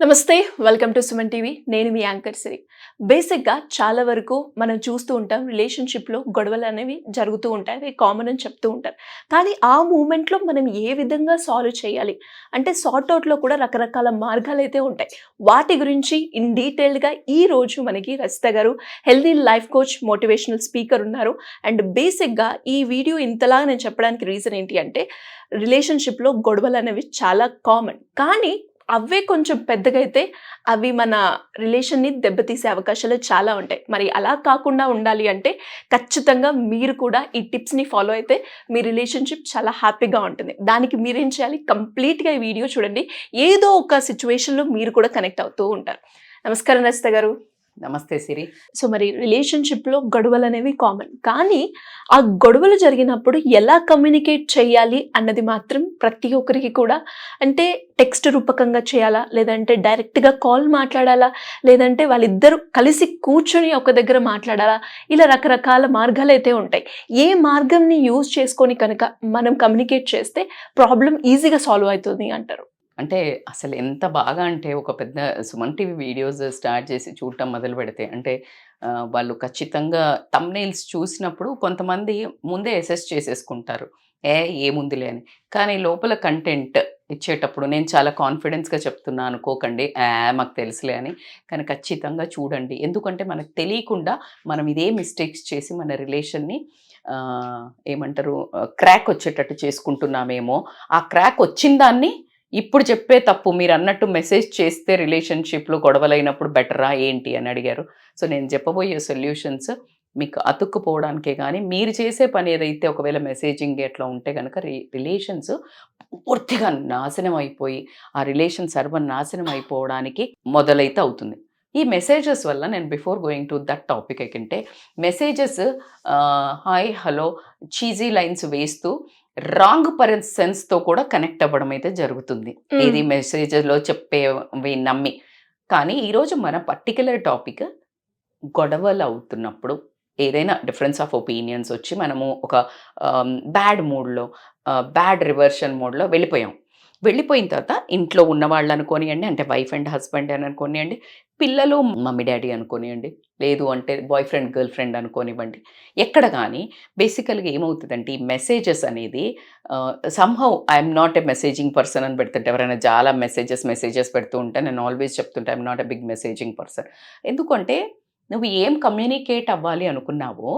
నమస్తే welcome to Suman TV నేను మీ anchor సిరి. బేసిక్గా చాలా వరకు మనం చూస్తూ ఉంటాం రిలేషన్షిప్లో గొడవలు అనేవి జరుగుతూ ఉంటాయి, అవి కామన్ అని చెప్తూ ఉంటారు. కానీ ఆ మూమెంట్లో మనం ఏ విధంగా సాల్వ్ చేయాలి అంటే సార్ట్ అవుట్లో కూడా రకరకాల మార్గాలు అయితే ఉంటాయి. వాటి గురించి ఇన్ డీటెయిల్డ్గా ఈ రోజు మనకి రచిత గారు healthy life coach motivational speaker ఉన్నారు. అండ్ బేసిక్గా ఈ వీడియో ఇంతలా నేను చెప్పడానికి రీజన్ ఏంటి అంటే రిలేషన్షిప్లో గొడవలు అనేవి చాలా కామన్, కానీ అవే కొంచెం పెద్దగా అయితే అవి మన రిలేషన్ని దెబ్బతీసే అవకాశాలు చాలా ఉంటాయి. మరి అలా కాకుండా ఉండాలి అంటే ఖచ్చితంగా మీరు కూడా ఈ టిప్స్ని ఫాలో అయితే మీ రిలేషన్షిప్ చాలా హ్యాపీగా ఉంటుంది. దానికి మీరేం చేయాలి, కంప్లీట్గా ఈ వీడియో చూడండి. ఏదో ఒక సిచ్యువేషన్లో మీరు కూడా కనెక్ట్ అవుతూ ఉంటారు. నమస్కారం రచిత గారు. నమస్తే సిరి. సో మరి రిలేషన్షిప్లో గొడవలు అనేవి కామన్, కానీ ఆ గొడవలు జరిగినప్పుడు ఎలా కమ్యూనికేట్ చేయాలి అన్నది మాత్రం ప్రతి ఒక్కరికి కూడా, అంటే టెక్స్ట్ రూపకంగా చేయాలా, లేదంటే డైరెక్ట్గా కాల్ మాట్లాడాలా, లేదంటే వాళ్ళిద్దరూ కలిసి కూర్చొని ఒక దగ్గర మాట్లాడాలా, ఇలా రకరకాల మార్గాలు అయితే ఉంటాయి. ఏ మార్గంని యూజ్ చేసుకొని కనుక మనం కమ్యూనికేట్ చేస్తే ప్రాబ్లం ఈజీగా సాల్వ్ అవుతుంది అంటారు? అంటే అసలు ఎంత బాగా అంటే ఒక పెద్ద సుమన్ టీవీ వీడియోస్ స్టార్ట్ చేసి చూడటం మొదలు పెడితే అంటే వాళ్ళు ఖచ్చితంగా థంబ్నెయిల్స్ చూసినప్పుడు కొంతమంది ముందే అసెస్ చేసేసుకుంటారు, ఏముందిలే అని. కానీ లోపల కంటెంట్ ఇచ్చేటప్పుడు నేను చాలా కాన్ఫిడెన్స్గా చెప్తున్నా అనుకోకండి, మాకు తెలుసులే అని. కానీ ఖచ్చితంగా చూడండి, ఎందుకంటే మనకు తెలియకుండా మనం ఇదే మిస్టేక్స్ చేసి మన రిలేషన్ని ఏమంటారు క్రాక్ వచ్చేటట్టు చేసుకుంటున్నామేమో. ఆ క్రాక్ వచ్చిన దాన్ని ఇప్పుడు చెప్పే తప్పు మీరు అన్నట్టు మెసేజ్ చేస్తే రిలేషన్షిప్లో గొడవలైనప్పుడు బెటరా ఏంటి అని అడిగారు. సో నేను చెప్పబోయే సొల్యూషన్స్ మీకు అతుక్కుపోవడానికే, కానీ మీరు చేసే పని ఏదైతే ఒకవేళ మెసేజింగ్ ఎట్లా ఉంటే కనుక రిలేషన్స్ పూర్తిగా నాశనం అయిపోయి ఆ రిలేషన్ సర్వనాశనం అయిపోవడానికి మొదలైతే అవుతుంది. ఈ మెసేజెస్ వల్ల నేను before going to that topic అంటే messages hi hello cheesy lines వేస్తూ రాంగ్ సెన్స్తో కూడా కనెక్ట్ అవ్వడం అయితే జరుగుతుంది, ఇది మెసేజ్లో చెప్పేవి నమ్మి. కానీ ఈరోజు మన పర్టికులర్ టాపిక్ గొడవలు అవుతున్నప్పుడు ఏదైనా డిఫరెన్స్ ఆఫ్ ఒపీనియన్స్ వచ్చి మనము ఒక బ్యాడ్ మూడ్లో బ్యాడ్ రివర్షన్ మోడ్లో వెళ్ళిపోయిన తర్వాత ఇంట్లో ఉన్నవాళ్ళు అనుకోనియండి, అంటే వైఫ్ అండ్ హస్బెండ్ అని అనుకోనియండి, పిల్లలు మమ్మీ డాడీ అనుకోనియండి, లేదు అంటే బాయ్ ఫ్రెండ్ గర్ల్ ఫ్రెండ్ అనుకోనివ్వండి, ఎక్కడ కానీ బేసికల్గా ఏమవుతుందంటే ఈ మెసేజెస్ అనేది somehow I'm not a messaging person అని పెడుతుంటే, ఎవరైనా చాలా మెసేజెస్ పెడుతూ ఉంటే నేను ఆల్వేస్ చెప్తుంటే I'm not a big messaging person. ఎందుకంటే నువ్వు ఏం కమ్యూనికేట్ అవ్వాలి అనుకున్నావో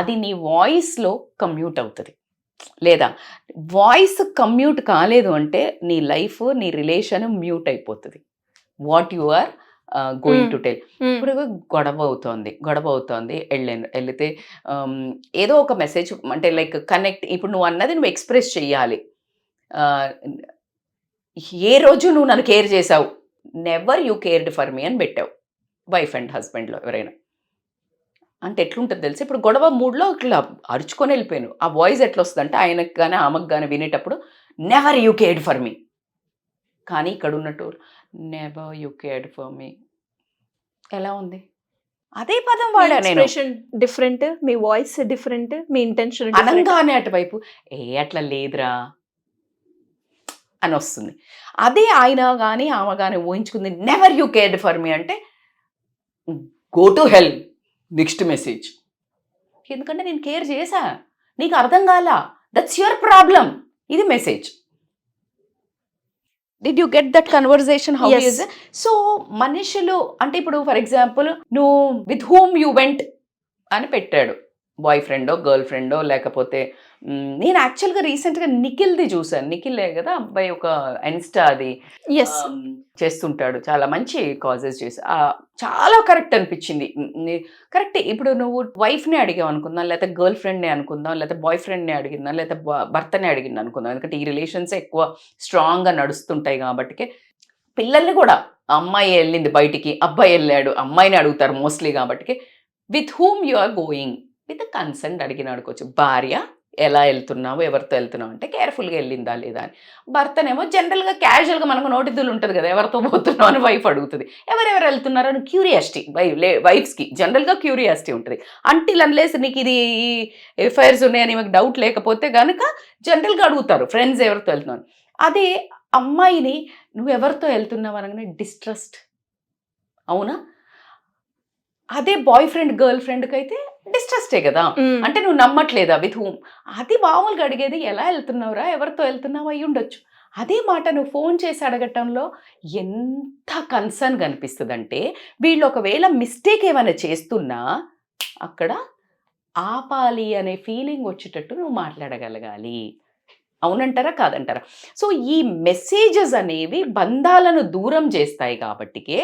అది నీ వాయిస్లో కమ్యూట్ అవుతుంది. లేదా వాయిస్ కమ్యూట్ కాలేదు అంటే నీ లైఫ్ నీ రిలేషన్ మ్యూట్ అయిపోతుంది. What you are going to tell. ఇప్పుడు గొడవ అవుతోంది వెళితే ఏదో ఒక మెసేజ్ అంటే లైక్ కనెక్ట్. ఇప్పుడు నువ్వు అన్నది నువ్వు ఎక్స్ప్రెస్ చెయ్యాలి. ఏ రోజు నువ్వు నన్ను కేర్ చేసావు, never you cared for me అని పెట్టావు వైఫ్ అండ్ హస్బెండ్లో ఎవరైనా. అంటే ఎట్లుంటుంది తెలిసి, ఇప్పుడు గొడవ మూడ్లో ఇట్లా అరుచుకొని వెళ్ళిపోయాను, ఆ వాయిస్ ఎట్లా వస్తుంది అంటే ఆయనకు కానీ ఆమెకు కానీ వినేటప్పుడు never you cared for me. కానీ ఇక్కడ ఉన్నట్టు never you cared for me ఎలా ఉంది? అదే పదం వాడా నేను. డిఫరెంట్, మీ వాయిస్ డిఫరెంట్, మీ ఇంటెన్షన్ అనంగానే అటువైపు అట్లా లేదురా అని వస్తుంది. అదే ఆయన కానీ ఆమె కానీ ఊహించుకుంది never you cared for me అంటే go to hell next message. ఎందుకంటే నేను కేర్ చేశా, నీకు అర్థం కాలా, దట్స్ యువర్ ప్రాబ్లం, ఇది message. Did you get that conversation? How is? So మనుషులు అంటే ఇప్పుడు ఫర్ ఎగ్జాంపుల్ నువ్వు విత్ హూమ్ యూ వెంట్ అని పెట్టాడు, బాయ్ ఫ్రెండో గర్ల్ ఫ్రెండో లేకపోతే నేను యాక్చువల్గా రీసెంట్గా నిఖిల్ది చూశాను. నిఖిలే కదా అబ్బాయి, ఒక ఇన్స్టా అది చేస్తుంటాడు, చాలా మంచి కాజెస్ చేసి చాలా కరెక్ట్ అనిపించింది. కరెక్ట్. ఇప్పుడు నువ్వు వైఫ్ని అడిగావు అనుకుందాం, లేకపోతే గర్ల్ ఫ్రెండ్ని అనుకుందాం, లేకపోతే బాయ్ ఫ్రెండ్ని అడిగిందాం, లేకపోతే భర్తని అడిగింది అనుకుందాం. ఎందుకంటే ఈ రిలేషన్స్ ఎక్కువ స్ట్రాంగ్గా నడుస్తుంటాయి కాబట్టి. పిల్లల్ని కూడా అమ్మాయి వెళ్ళింది బయటికి, అబ్బాయి వెళ్ళాడు, అమ్మాయిని అడుగుతారు మోస్ట్లీ కాబట్టి. With whom you are going with consent అడిగిన అడుకోవచ్చు. భార్య ఎలా వెళ్తున్నావు, ఎవరితో వెళ్తున్నావు అంటే కేర్ఫుల్గా వెళ్ళిందా లేదా అని. భర్తనేమో జనరల్గా క్యాజువల్గా మనకు నోటిద్దులు ఉంటుంది కదా, ఎవరితో పోతున్నావు అని వైఫ్ అడుగుతుంది. ఎవరెవరు వెళ్తున్నారు అని క్యూరియాసిటీ వైఫ్స్కి జనరల్గా క్యూరియాసిటీ ఉంటుంది. అంటిల్ అన్లెస్ నీకు ఇది ఎఫ్ఐఆర్స్ ఉన్నాయని మీకు డౌట్ లేకపోతే కనుక జనరల్గా అడుగుతారు ఫ్రెండ్స్ ఎవరితో వెళ్తున్నారు. అదే అమ్మాయిని నువ్వెవరితో వెళ్తున్నావు అనగానే డిస్ట్రస్ట్, అవునా? అదే బాయ్ ఫ్రెండ్ గర్ల్ ఫ్రెండ్కి అయితే డిస్ట్రస్టే కదా, అంటే నువ్వు నమ్మట్లేదా విత్ హూమ్. అది మామూలుగా అడిగేది ఎలా వెళ్తున్నావురా, ఎవరితో వెళ్తున్నావు అయి ఉండొచ్చు. అదే మాట నువ్వు ఫోన్ చేసి అడగటంలో ఎంత కన్సర్న్ కనిపిస్తుంది అంటే, వీళ్ళు ఒకవేళ మిస్టేక్ ఏమైనా చేస్తున్నా అక్కడ ఆపాలి అనే ఫీలింగ్ వచ్చేటట్టు నువ్వు మాట్లాడగలగాలి. అవునంటారా కాదంటారా? సో ఈ మెసేజెస్ అనేవి బంధాలను దూరం చేస్తాయి కాబట్టికే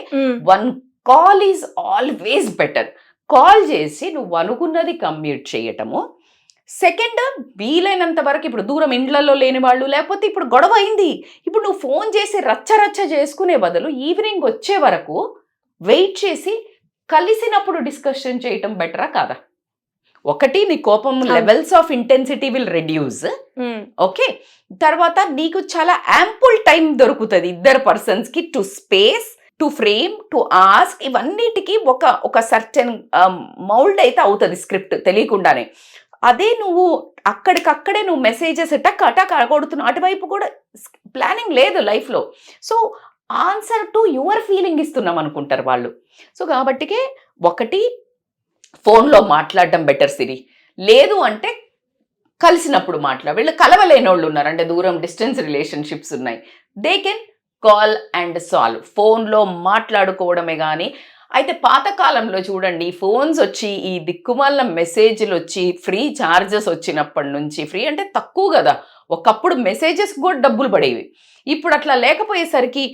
one call is always better. Call చేసి నువ్వు అనుకున్నది కమ్యూట్ చేయటము. సెకండ్, వీలైనంత వరకు ఇప్పుడు దూరం ఇండ్లలో లేని వాళ్ళు, లేకపోతే ఇప్పుడు గొడవ అయింది, ఇప్పుడు నువ్వు ఫోన్ చేసి రచ్చ చేసుకునే బదులు ఈవినింగ్ వచ్చే వరకు వెయిట్ చేసి కలిసినప్పుడు డిస్కషన్ చేయటం బెటరా కాదా? ఒకటి, నీ కోపం levels of intensity will reduce. Okay, తర్వాత నీకు చాలా యాంపుల్ టైం దొరుకుతుంది ఇద్దరు పర్సన్స్కి to space, to frame, to ask. ఇవన్నిటికీ ఒక సర్టెన్ మౌల్డ్ అయితే అవుతుంది స్క్రిప్ట్ తెలియకుండానే. అదే నువ్వు అక్కడికక్కడే నువ్వు మెసేజెస్ టక్ కొడుతున్నావు, అటువైపు కూడా ప్లానింగ్ లేదు లైఫ్లో. So answer to your feeling ఇస్తున్నాం అనుకుంటారు వాళ్ళు. సో కాబట్టికే ఒకటి, ఫోన్లో మాట్లాడడం బెటర్ సిరి. లేదు అంటే కలిసినప్పుడు వీళ్ళు కలవలేని వాళ్ళు ఉన్నారు అంటే దూరం డిస్టెన్స్ రిలేషన్షిప్స్ ఉన్నాయి, they can call and solve. ఫోన్లో మాట్లాడుకోవడమే. కానీ అయితే పాతకాలంలో చూడండి, ఫోన్స్ వచ్చి ఈ దిక్కుమాల మెసేజ్లు వచ్చి ఫ్రీ ఛార్జెస్ వచ్చినప్పటి నుంచి, ఫ్రీ అంటే తక్కువ కదా, ఒకప్పుడు మెసేజెస్ కూడా డబ్బులు పడేవి. ఇప్పుడు అట్లా లేకపోయేసరికి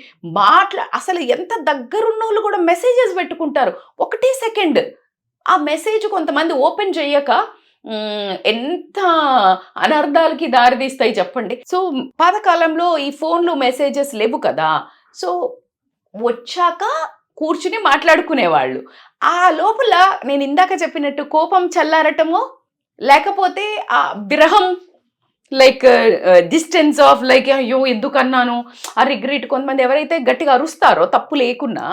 అసలు ఎంత దగ్గరున్న వాళ్ళు కూడా మెసేజెస్ పెట్టుకుంటారు. ఒకటే సెకండ్ ఆ మెసేజ్ కొంతమంది ఓపెన్ చేయక ఎంత అనర్థాలకి దారితీస్తాయి చెప్పండి. సో పాతకాలంలో ఈ ఫోన్లు మెసేజెస్ లేవు కదా, సో వచ్చాక కూర్చుని మాట్లాడుకునేవాళ్ళు. ఆ లోపల నేను ఇందాక చెప్పినట్టు కోపం చల్లారటమో, లేకపోతే ఆ విరహం, లైక్ డిస్టెన్స్ ఆఫ్ లైక్ అయ్యో ఎందుకన్నాను ఆ రిగ్రెట్. కొంతమంది ఎవరైతే గట్టిగా అరుస్తారో తప్పు లేకున్నా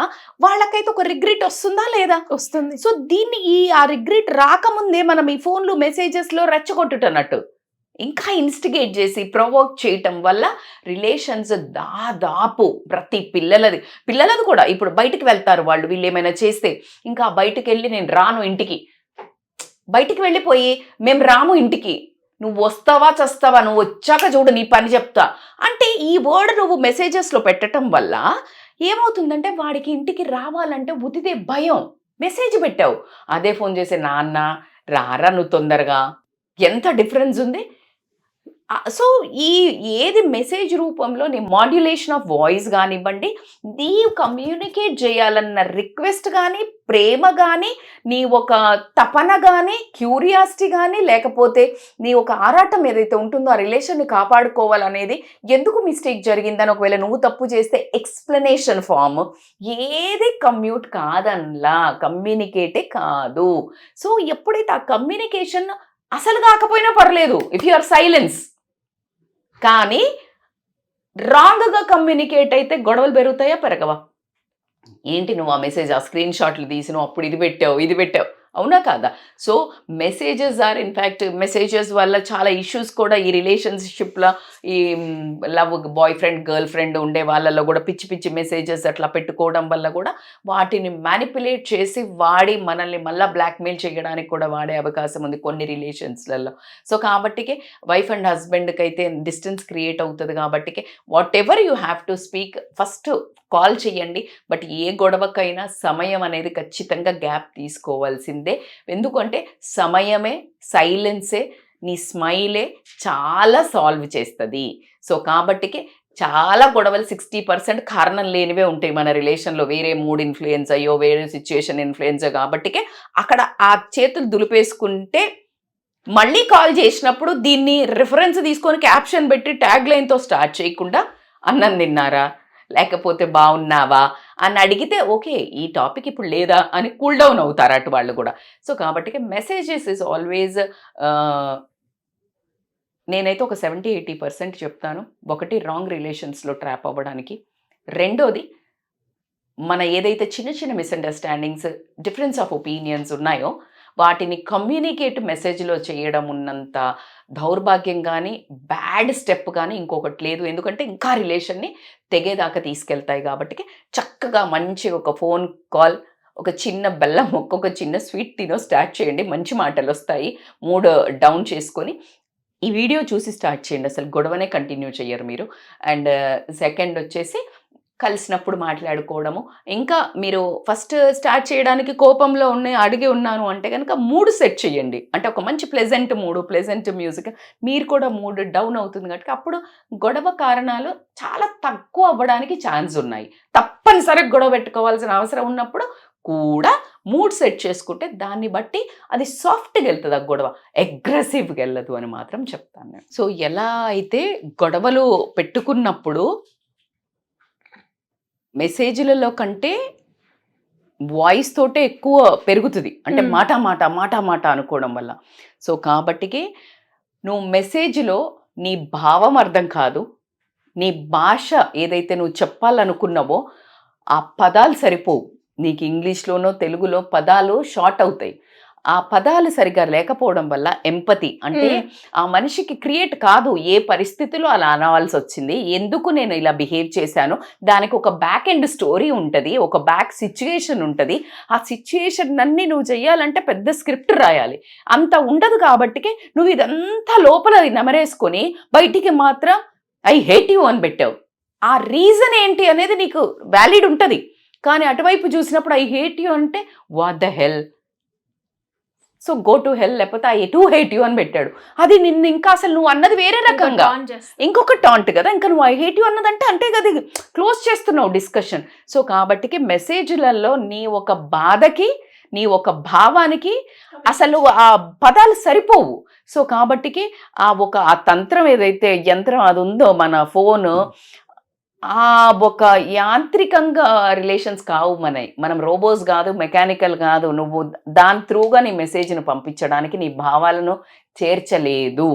వాళ్ళకైతే ఒక రిగ్రెట్ వస్తుందా లేదా? వస్తుంది. సో దీన్ని ఆ రిగ్రెట్ రాకముందే మనం ఈ ఫోన్లు మెసేజెస్లో రెచ్చగొట్టుటన్నట్టు ఇంకా ఇన్స్టిగేట్ చేసి ప్రొవోక్ చేయటం వల్ల రిలేషన్స్ దాదాపు ప్రతి పిల్లలది కూడా ఇప్పుడు బయటికి వెళ్తారు వాళ్ళు, వీళ్ళు ఏమైనా చేస్తే ఇంకా బయటికి వెళ్ళి నేను రాను ఇంటికి, బయటికి వెళ్ళిపోయి మేము రాము ఇంటికి, నువ్వు వస్తావా చస్తావా, నువ్వు వచ్చాక చూడు నీ పని చెప్తా అంటే ఈ వర్డ్ నువ్వు మెసేజెస్లో పెట్టడం వల్ల ఏమవుతుందంటే వాడికి ఇంటికి రావాలంటే ఉతిదే భయం. మెసేజ్ పెట్టావు, అదే ఫోన్ చేసే నాన్న రారా నువ్వు తొందరగా, ఎంత డిఫరెన్స్ ఉంది. సో ఏది మెసేజ్ రూపంలో నీ మాడ్యులేషన్ ఆఫ్ వాయిస్ కానివ్వండి, నీ కమ్యూనికేట్ చేయాలన్న రిక్వెస్ట్ కానీ, ప్రేమ కానీ, నీ ఒక తపన కానీ, క్యూరియాసిటీ కానీ, లేకపోతే నీ ఒక ఆరాటం ఏదైతే ఉంటుందో ఆ రిలేషన్ని కాపాడుకోవాలనేది, ఎందుకు మిస్టేక్ జరిగిందని ఒకవేళ నువ్వు తప్పు చేస్తే ఎక్స్ప్లెనేషన్ ఫామ్, ఏది కమ్యూట్ కాదన్లా, కమ్యూనికేటే కాదు. సో ఎప్పుడైతే ఆ కమ్యూనికేషన్ అసలు కాకపోయినా పర్లేదు ఇఫ్ యు ఆర్ సైలెన్స్, కానీ రాంగ్గా కమ్యూనికేట్ అయితే గొడవలు పెరుగుతాయా పెరగవా? ఏంటి నువ్వు ఆ మెసేజ్ ఆ స్క్రీన్ షాట్లు తీసి నువ్వు అప్పుడు ఇది పెట్టావు, అవునా కాదా? So messages or in fact messages వల్ల చాలా ఇష్యూస్ కూడా ఈ రిలేషన్షిప్లో, ఈ love boy friend girl friend ఉండే వాళ్ళల్లో కూడా పిచ్చి మెసేజెస్ అట్లా పెట్టుకోవడం వల్ల కూడా వాటిని మ్యానిపులేట్ చేసి వాడి మనల్ని మళ్ళీ బ్లాక్మెయిల్ చేయడానికి కూడా వాడే అవకాశం ఉంది కొన్ని రిలేషన్స్లలో. సో కాబట్టికే వైఫ్ అండ్ హస్బెండ్కి అయితే డిస్టెన్స్ క్రియేట్ అవుతుంది. కాబట్టికే whatever you have to speak first call చేయండి. బట్ ఏ గొడవకైనా సమయం అనేది ఖచ్చితంగా గ్యాప్ తీసుకోవాల్సిందే. ఎందుకంటే సమయమే, సైలెన్సే, నీ స్మైలే చాలా సాల్వ్ చేస్తుంది. సో కాబట్టికి చాలా గొడవలు 60% కారణం లేనివే ఉంటాయి మన రిలేషన్లో, వేరే మూడ్ ఇన్ఫ్లుయెన్స్ అయ్యో, వేరే సిచ్యుయేషన్ ఇన్ఫ్లుయెన్స్ కాబట్టికే అక్కడ ఆ చేతులు దులిపేసుకుంటే మళ్ళీ కాల్ చేసినప్పుడు దీన్ని రిఫరెన్స్ తీసుకొని క్యాప్షన్ పెట్టి ట్యాగ్ లైన్తో స్టార్ట్ చేయకుండా అన్నం తిన్నారా, లేకపోతే బాగున్నావా అని అడిగితే ఓకే ఈ టాపిక్ ఇప్పుడు లేదా అని కూల్ డౌన్ అవుతారు అటు వాళ్ళు కూడా. సో కాబట్టి మెసేజెస్ ఇస్ ఆల్వేజ్ నేనైతే ఒక 70-80% చెప్తాను. ఒకటి రాంగ్ రిలేషన్స్లో ట్రాప్ అవ్వడానికి, రెండోది మన ఏదైతే చిన్న మిస్అండర్స్టాండింగ్స్, డిఫరెన్స్ ఆఫ్ ఒపీనియన్స్ ఉన్నాయో వాటిని కమ్యూనికేట్ మెసేజ్లో చేయడం ఉన్నంత దౌర్భాగ్యం కానీ బ్యాడ్ స్టెప్ కానీ ఇంకొకటి లేదు. ఎందుకంటే ఇంకా రిలేషన్ని తెగేదాకా తీసుకెళ్తాయి కాబట్టి చక్కగా మంచి ఒక ఫోన్ కాల్, ఒక చిన్న బెల్లం ముక్క, ఒక చిన్న స్వీట్ తినో స్టార్ట్ చేయండి. మంచి మాటలు వస్తాయి. మూడ్ డౌన్ చేసుకొని ఈ వీడియో చూసి స్టార్ట్ చేయండి. అసలు గొడవనే కంటిన్యూ చేయరు మీరు. అండ్ సెకండ్ వచ్చేసి కలిసినప్పుడు మాట్లాడుకోవడము. ఇంకా మీరు ఫస్ట్ స్టార్ట్ చేయడానికి కోపంలో అడిగి ఉన్నాను అంటే కనుక మూడ్ సెట్ చేయండి. అంటే ఒక మంచి ప్లెజెంట్ మూడు, ప్లెజెంట్ మ్యూజిక్, మీరు కూడా మూడ్ డౌన్ అవుతుంది కాబట్టి అప్పుడు గొడవ కారణాలు చాలా తక్కువ అవ్వడానికి ఛాన్స్ ఉన్నాయి. తప్పనిసరిగా గొడవ పెట్టుకోవాల్సిన అవసరం ఉన్నప్పుడు కూడా మూడ్ సెట్ చేసుకుంటే దాన్ని బట్టి అది సాఫ్ట్గా వెళ్తుంది ఆ గొడవ, అగ్రెసివ్గా వెళ్ళదు అని మాత్రం చెప్తాను నేను. సో ఎలా అయితే గొడవలు పెట్టుకున్నప్పుడు మెసేజ్లలో కంటే వాయిస్ తోటే ఎక్కువ పెరుగుతుంది. అంటే మాట మాట మాట మాట అనుకోవడం వల్ల. సో కాబట్టికి నువ్వు మెసేజ్లో నీ భావం అర్థం కాదు, నీ భాష ఏదైతే నువ్వు చెప్పాలనుకున్నావో ఆ పదాలు సరిపోవు. నీకు ఇంగ్లీష్లోనో తెలుగులో పదాలు షార్ట్ అవుతాయి. ఆ పదాలు సరిగా లేకపోవడం వల్ల ఎంపతి అంటే ఆ మనిషికి క్రియేట్ కాదు. ఏ పరిస్థితిలో అలా అనవలసి వచ్చింది, ఎందుకు నేను ఇలా బిహేవ్ చేశాను, దానికి ఒక బ్యాక్ ఎండ్ స్టోరీ ఉంటుంది, ఒక బ్యాక్ సిచ్యుయేషన్ ఉంటుంది. ఆ సిచ్యుయేషన్ అన్నీ నువ్వు చెయ్యాలంటే పెద్ద స్క్రిప్ట్ రాయాలి. అంత ఉండదు కాబట్టికి నువ్వు ఇదంతా లోపల నమరేసుకొని బయటికి మాత్రం ఐ హేట్ యూ అని పెట్టావు. ఆ రీజన్ ఏంటి అనేది నీకు వ్యాలిడ్ ఉంటుంది. కానీ అటువైపు చూసినప్పుడు ఐ హేట్ యూ అంటే what the hell, so go to హెల్, లేకపోతే ఐ టు హేట్ యూ అని పెట్టాడు. అది నిన్ను ఇంకా అసలు నువ్వు అన్నది వేరే రకంగా ఇంకొక టాంట్ కదా. ఇంకా నువ్వు ఐ హేట్ యూ అన్నదంటే అంటే కదా క్లోజ్ చేస్తున్నావు డిస్కషన్. సో కాబట్టికి మెసేజ్లలో నీ ఒక బాధకి, నీ ఒక భావానికి అసలు ఆ పదాలు సరిపోవు. సో కాబట్టికి ఆ తంత్రం ఏదైతే యంత్రం అది ఉందో మన ఫోను, ఒక యాంత్రికంగా రిలేషన్స్ కావు మనం రోబోస్ కాదు, మెకానికల్ కాదు. నువ్వు దాని త్రూగా నీ మెసేజ్ను పంపించడానికి నీ భావాలను చేర్చలేదు.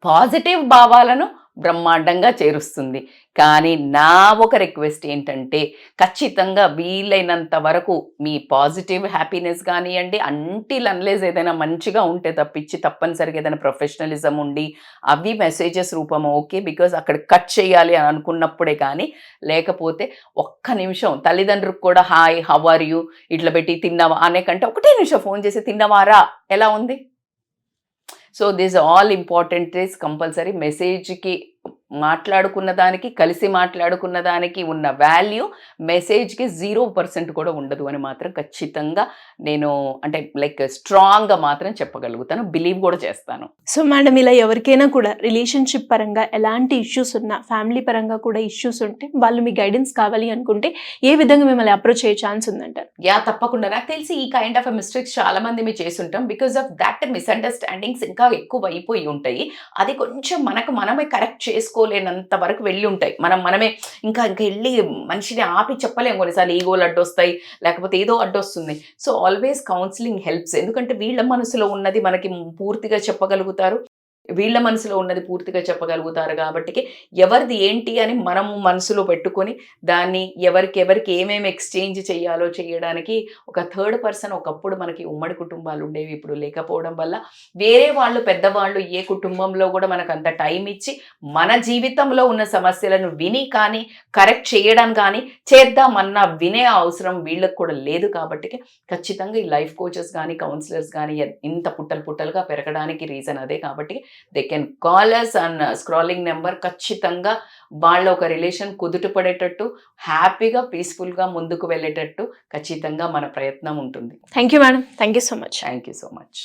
పాజిటివ్ భావాలను బ్రహ్మాండంగా చేరుస్తుంది. కానీ నా ఒక రిక్వెస్ట్ ఏంటంటే ఖచ్చితంగా వీలైనంత వరకు మీ పాజిటివ్ హ్యాపీనెస్ కానివ్వండి, అంటిల్ అన్లెస్ ఏదైనా మంచిగా ఉంటే తప్పించి తప్పనిసరిగా ఏదైనా ప్రొఫెషనలిజం ఉండి అవి మెసేజెస్ రూపం ఓకే, బికాజ్ అక్కడ కట్ చేయాలి అని అనుకున్నప్పుడే. కానీ లేకపోతే ఒక్క నిమిషం తల్లిదండ్రులకు కూడా హాయ్ హౌ ఆర్ యూ ఇట్లా పెట్టి తిన్నావా అనే కంటే ఒకటే నిమిషం ఫోన్ చేసి తిన్నవారా ఎలా ఉంది. So this all important is compulsory మెసేజ్కి మాట్లాడుకున్న దానికి, కలిసి మాట్లాడుకున్న దానికి ఉన్న వాల్యూ మెసేజ్కి 0% కూడా ఉండదు అని మాత్రం ఖచ్చితంగా నేను అంటే లైక్ స్ట్రాంగ్గా మాత్రం చెప్పగలుగుతాను, బిలీవ్ కూడా చేస్తాను. సో మేడం, ఇలా ఎవరికైనా కూడా రిలేషన్షిప్ పరంగా ఎలాంటి ఇష్యూస్ ఉన్నా, ఫ్యామిలీ పరంగా కూడా ఇష్యూస్ ఉంటే వాళ్ళు మీ గైడెన్స్ కావాలి అనుకుంటే ఏ విధంగా మిమ్మల్ని అప్రోచ్ అయ్యే ఛాన్స్ ఉందంటారు? తప్పకుండా. నాకు తెలిసి ఈ కైండ్ ఆఫ్ మిస్టేక్స్ చాలా మంది మేము చేస్తుంటాం. బికాస్ ఆఫ్ దట్ మిస్అండర్స్టాండింగ్స్ ఇంకా ఎక్కువ అయిపోయి ఉంటాయి. అది కొంచెం మనమే కరెక్ట్ చేసుకోలేనంత వరకు వెళ్ళి ఉంటాయి. మనమే ఇంకా వెళ్ళి మనిషిని ఆపి చెప్పలేము. కొన్నిసార్లు ఈగోలు అడ్డొస్తాయి, లేకపోతే ఏదో అడ్డొస్తుంది. So always counselling helps. ఎందుకంటే వీళ్ళ మనసులో ఉన్నది మనకి పూర్తిగా చెప్పగలుగుతారు, వీళ్ళ మనసులో ఉన్నది పూర్తిగా చెప్పగలుగుతారు. కాబట్టి ఎవరిది ఏంటి అని మనము మనసులో పెట్టుకొని దాన్ని ఎవరికి ఏమేమి ఎక్స్చేంజ్ చేయాలో చేయడానికి ఒక థర్డ్ పర్సన్, ఒకప్పుడు మనకి ఉమ్మడి కుటుంబాలు ఉండేవి, ఇప్పుడు లేకపోవడం వల్ల వేరే వాళ్ళు పెద్దవాళ్ళు ఏ కుటుంబంలో కూడా మనకు అంత టైం ఇచ్చి మన జీవితంలో ఉన్న సమస్యలను విని కానీ కరెక్ట్ చేయడం కానీ చేద్దామన్నా వినే అవసరం వీళ్ళకి కూడా లేదు. కాబట్టి ఖచ్చితంగా ఈ లైఫ్ కోచెస్ కానీ కౌన్సిలర్స్ కానీ ఇంత పుట్టలుగా పెరగడానికి రీజన్ అదే. కాబట్టి they can call us and scrolling number. ఖచ్చితంగా వాళ్ళ ఒక రిలేషన్ కుదుటపడేటట్టు, హ్యాపీగా పీస్ఫుల్గా ముందుకు వెళ్ళేటట్టు ఖచ్చితంగా మన ప్రయత్నం ఉంటుంది. Thank you madam, thank you so much. Thank you so much.